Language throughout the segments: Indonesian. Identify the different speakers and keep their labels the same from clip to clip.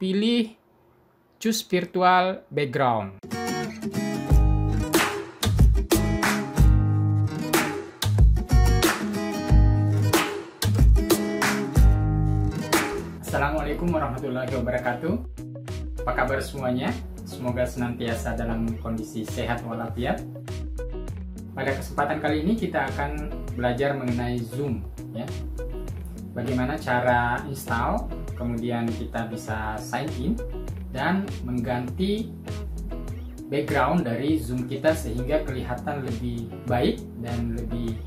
Speaker 1: pilih Choose Virtual Background. Assalamualaikum warahmatullahi wabarakatuh. Apa kabar semuanya? Semoga senantiasa dalam kondisi sehat walafiat. Pada kesempatan kali ini kita akan belajar mengenai Zoom, ya. Bagaimana cara install, kemudian kita bisa sign in dan mengganti background dari Zoom kita sehingga kelihatan lebih baik dan lebih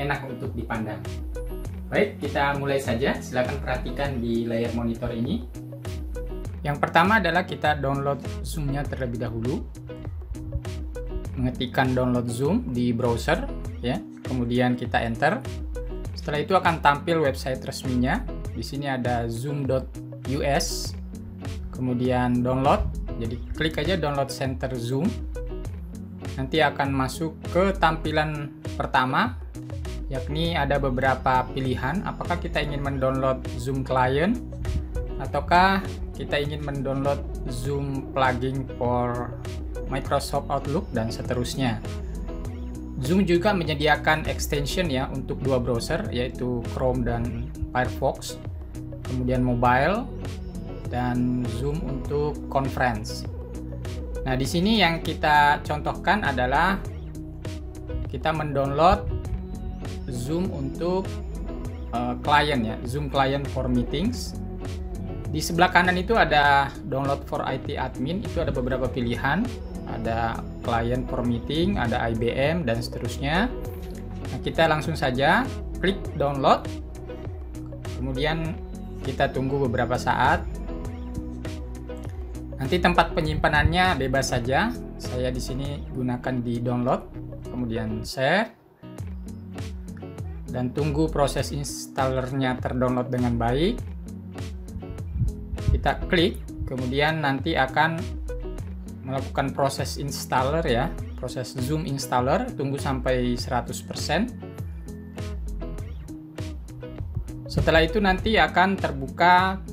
Speaker 1: enak untuk dipandang. Baik, kita mulai saja. Silakan perhatikan di layar monitor ini. Yang pertama adalah kita download Zoom-nya terlebih dahulu. Mengetikkan download Zoom di browser, ya. Kemudian kita enter. Setelah itu akan tampil website resminya. Di sini ada zoom.us. Kemudian download. Jadi klik aja download center Zoom. Nanti akan masuk ke tampilan pertama, yakni ada beberapa pilihan. Apakah kita ingin mendownload Zoom Client ataukah kita ingin mendownload Zoom plugin for Microsoft Outlook dan seterusnya. Zoom juga menyediakan extension ya untuk dua browser, yaitu Chrome dan Firefox, kemudian mobile, dan Zoom untuk conference. Nah, di sini yang kita contohkan adalah kita mendownload Zoom untuk klien ya, Zoom Client for Meetings. Di sebelah kanan itu ada download for IT admin, itu ada beberapa pilihan. Ada client for meeting, ada IBM, dan seterusnya. Nah, kita langsung saja klik download. Kemudian kita tunggu beberapa saat. Nanti tempat penyimpanannya bebas saja. Saya di sini gunakan di download, kemudian share. Dan tunggu proses installernya terdownload dengan baik. Kita klik, kemudian nanti akan melakukan proses installer ya, proses Zoom installer, tunggu sampai 100%. Setelah itu nanti akan terbuka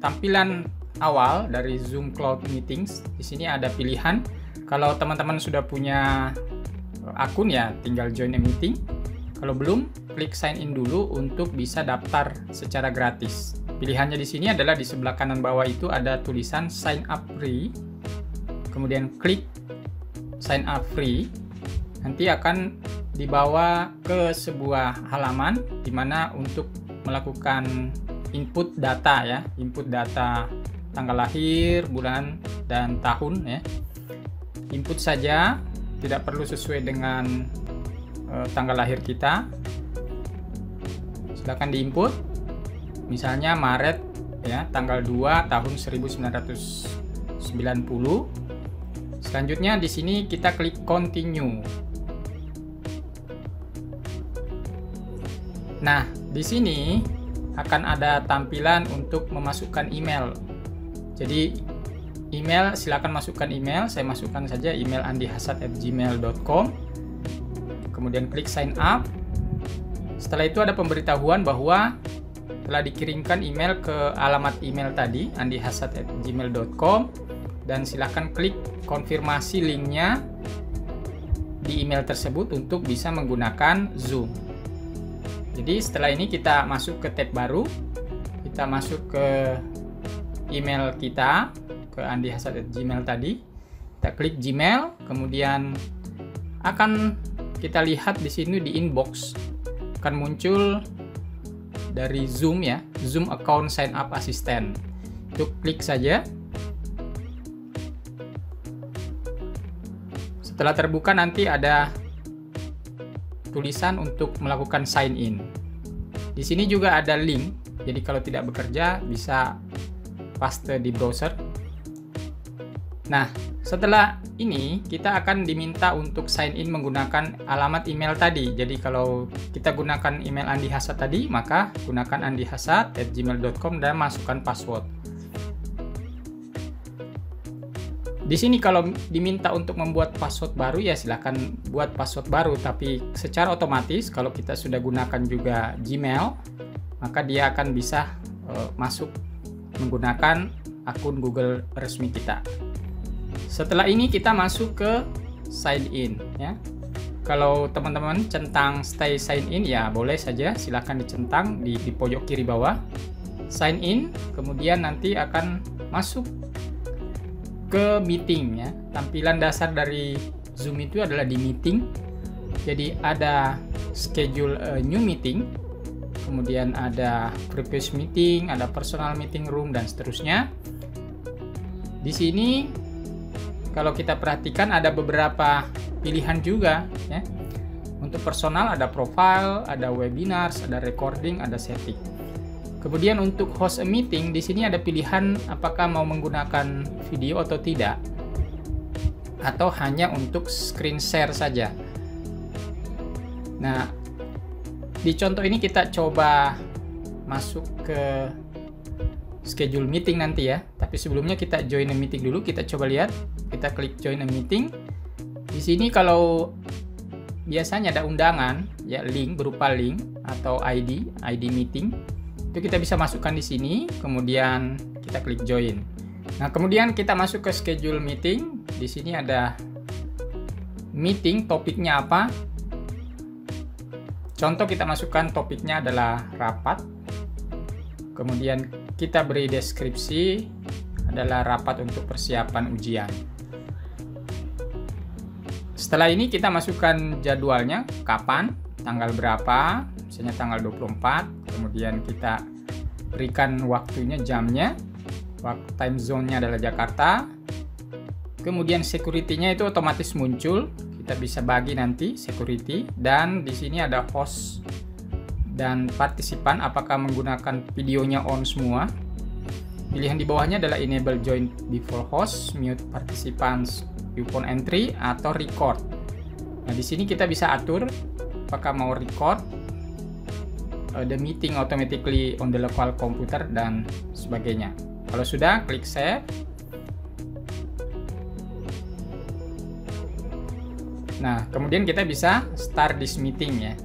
Speaker 1: tampilan awal dari Zoom Cloud Meetings. Di sini ada pilihan. Kalau teman-teman sudah punya akun ya, tinggal join a meeting. Kalau belum, klik sign in dulu untuk bisa daftar secara gratis. Pilihannya di sini adalah di sebelah kanan bawah itu ada tulisan sign up free. Kemudian klik sign up free. Nanti akan dibawa ke sebuah halaman di mana untuk melakukan input data ya, input data tanggal lahir, bulan, dan tahun ya. Input saja, tidak perlu sesuai dengan tanggal lahir kita. Silakan diinput. Misalnya Maret ya, tanggal 2 tahun 1990. Selanjutnya di sini kita klik continue. Nah, di sini akan ada tampilan untuk memasukkan email. Jadi email, silakan masukkan email. Saya masukkan saja email andihasad@gmail.com. Kemudian klik sign up. Setelah itu ada pemberitahuan bahwa telah dikirimkan email ke alamat email tadi, andihasad@gmail.com, dan silakan klik konfirmasi linknya di email tersebut untuk bisa menggunakan Zoom. Jadi setelah ini kita masuk ke tab baru, kita masuk ke email kita, ke andihasad@gmail tadi, kita klik Gmail, kemudian akan kita lihat di sini di inbox akan muncul dari Zoom ya, Zoom Account Sign Up Assistant. Itu klik saja. Setelah terbuka nanti ada tulisan untuk melakukan sign in. Di sini juga ada link. Jadi kalau tidak bekerja bisa paste di browser. Nah, setelah ini kita akan diminta untuk sign in menggunakan alamat email tadi. Jadi kalau kita gunakan email Andi Hasad tadi, maka gunakan andihasad@gmail.com dan masukkan password. Di sini kalau diminta untuk membuat password baru ya silahkan buat password baru, tapi secara otomatis kalau kita sudah gunakan juga Gmail, maka dia akan bisa masuk menggunakan akun Google resmi kita. Setelah ini kita masuk ke sign in ya. Kalau teman-teman centang stay sign in ya boleh saja, silahkan dicentang di pojok kiri bawah. Sign in, kemudian nanti akan masuk ke meeting ya. Tampilan dasar dari Zoom itu adalah di meeting. Jadi ada schedule a new meeting, kemudian ada previous meeting, ada personal meeting room dan seterusnya. Di sini kalau kita perhatikan ada beberapa pilihan juga ya. Untuk personal ada profile, ada webinars, ada recording, ada setting. Kemudian untuk host a meeting di sini ada pilihan apakah mau menggunakan video atau tidak, atau hanya untuk screen share saja. Nah, di contoh ini kita coba masuk ke schedule meeting nanti ya. Tapi sebelumnya kita join a meeting dulu. Kita coba lihat. Kita klik join a meeting. Di sini kalau biasanya ada undangan, ya link berupa link atau ID meeting, itu kita bisa masukkan di sini, kemudian kita klik join. Nah, kemudian kita masuk ke schedule meeting. Di sini ada meeting, topiknya apa? Contoh kita masukkan topiknya adalah rapat. Kemudian kita beri deskripsi adalah rapat untuk persiapan ujian. Setelah ini kita masukkan jadwalnya, kapan, tanggal berapa, misalnya tanggal 24, kemudian kita berikan waktunya, jamnya, time zone-nya adalah Jakarta, kemudian security-nya itu otomatis muncul, kita bisa bagi nanti security, dan di sini ada host dan partisipan, apakah menggunakan videonya on semua. Pilihan di bawahnya adalah enable join before host, mute participants upon entry, atau record. Nah, di sini kita bisa atur apakah mau record the meeting automatically on the local computer dan sebagainya. Kalau sudah, klik save. Nah, kemudian kita bisa start this meeting ya.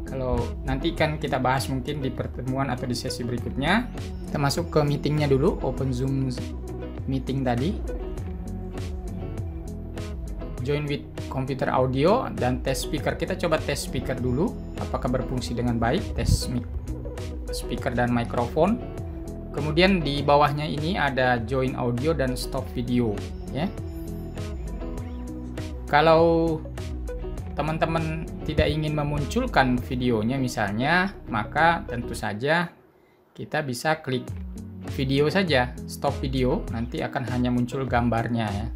Speaker 1: Kalau nanti kan kita bahas mungkin di pertemuan atau di sesi berikutnya. Kita masuk ke meetingnya dulu, open Zoom meeting tadi. Join with computer audio dan test speaker. Kita coba test speaker dulu, apakah berfungsi dengan baik. Test speaker dan mikrofon. Kemudian di bawahnya ini ada join audio dan stop video ya. Kalau teman-teman tidak ingin memunculkan videonya misalnya, maka tentu saja kita bisa klik video saja, stop video, nanti akan hanya muncul gambarnya ya.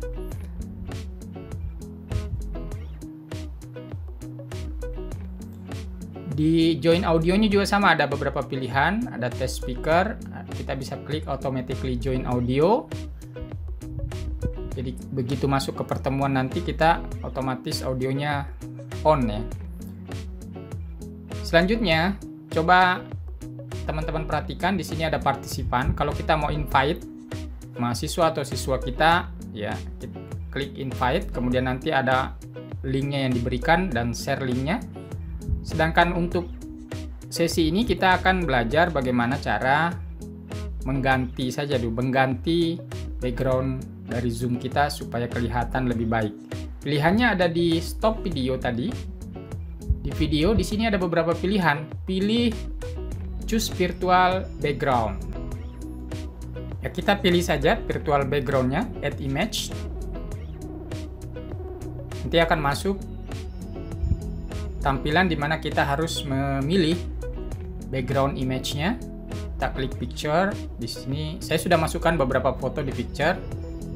Speaker 1: Di join audionya juga sama, ada beberapa pilihan, ada test speaker, kita bisa klik automatically join audio. Jadi begitu masuk ke pertemuan nanti kita otomatis audionya on ya. Selanjutnya, coba teman-teman perhatikan di sini ada partisipan. Kalau kita mau invite mahasiswa atau siswa kita, ya kita klik invite, kemudian nanti ada linknya yang diberikan dan share linknya. Sedangkan untuk sesi ini kita akan belajar bagaimana cara mengganti saja dulu, mengganti background dari Zoom kita supaya kelihatan lebih baik. Pilihannya ada di stop video tadi. Di video di sini ada beberapa pilihan. Pilih choose virtual background. Ya, kita pilih saja virtual backgroundnya, add image. Nanti akan masuk tampilan di mana kita harus memilih background image-nya. Kita klik picture. Di sini saya sudah masukkan beberapa foto di picture.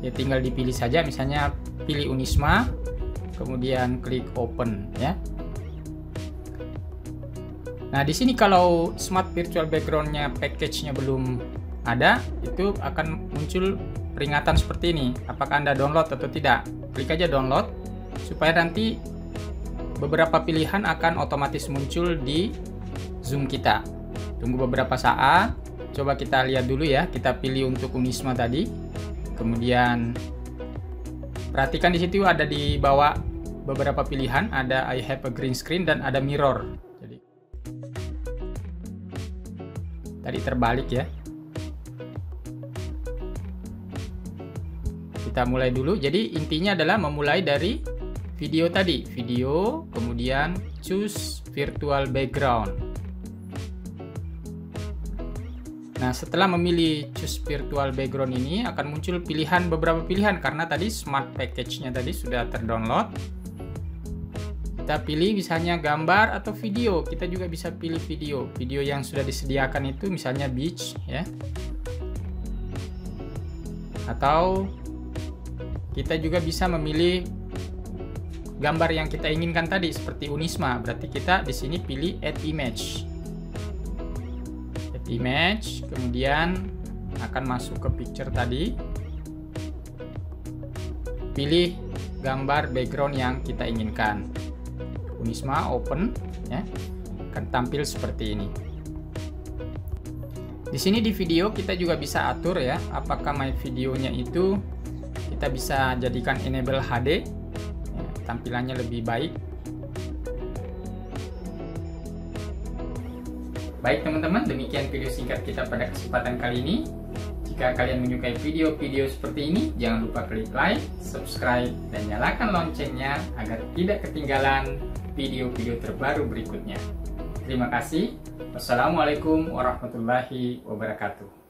Speaker 1: Ya tinggal dipilih saja, misalnya pilih Unisma, kemudian klik open ya. Nah, di sini kalau smart virtual background-nya package-nya belum ada, itu akan muncul peringatan seperti ini. Apakah Anda download atau tidak? Klik aja download supaya nanti beberapa pilihan akan otomatis muncul di Zoom kita. Tunggu beberapa saat. Coba kita lihat dulu ya. Kita pilih untuk Unisma tadi. Kemudian perhatikan di situ ada di bawah beberapa pilihan. Ada I have a green screen dan ada mirror. Jadi tadi terbalik ya. Kita mulai dulu. Jadi intinya adalah memulai dari video tadi, video, kemudian choose virtual background. Nah, setelah memilih choose virtual background ini akan muncul beberapa pilihan karena tadi smart package-nya tadi sudah terdownload. Kita pilih misalnya gambar atau video. Kita juga bisa pilih video. Video yang sudah disediakan itu misalnya beach ya. Atau kita juga bisa memilih gambar yang kita inginkan tadi seperti Unisma. Berarti kita di sini pilih add image. Add image, kemudian akan masuk ke picture tadi. Pilih gambar background yang kita inginkan. Unisma open ya, akan tampil seperti ini. Di sini di video kita juga bisa atur ya, apakah my videonya itu kita bisa jadikan enable HD ya, tampilannya lebih baik. Baik teman-teman, demikian video singkat kita pada kesempatan kali ini. Jika kalian menyukai video-video seperti ini, jangan lupa klik like, subscribe, dan nyalakan loncengnya agar tidak ketinggalan video-video terbaru berikutnya. Terima kasih. Wassalamualaikum warahmatullahi wabarakatuh.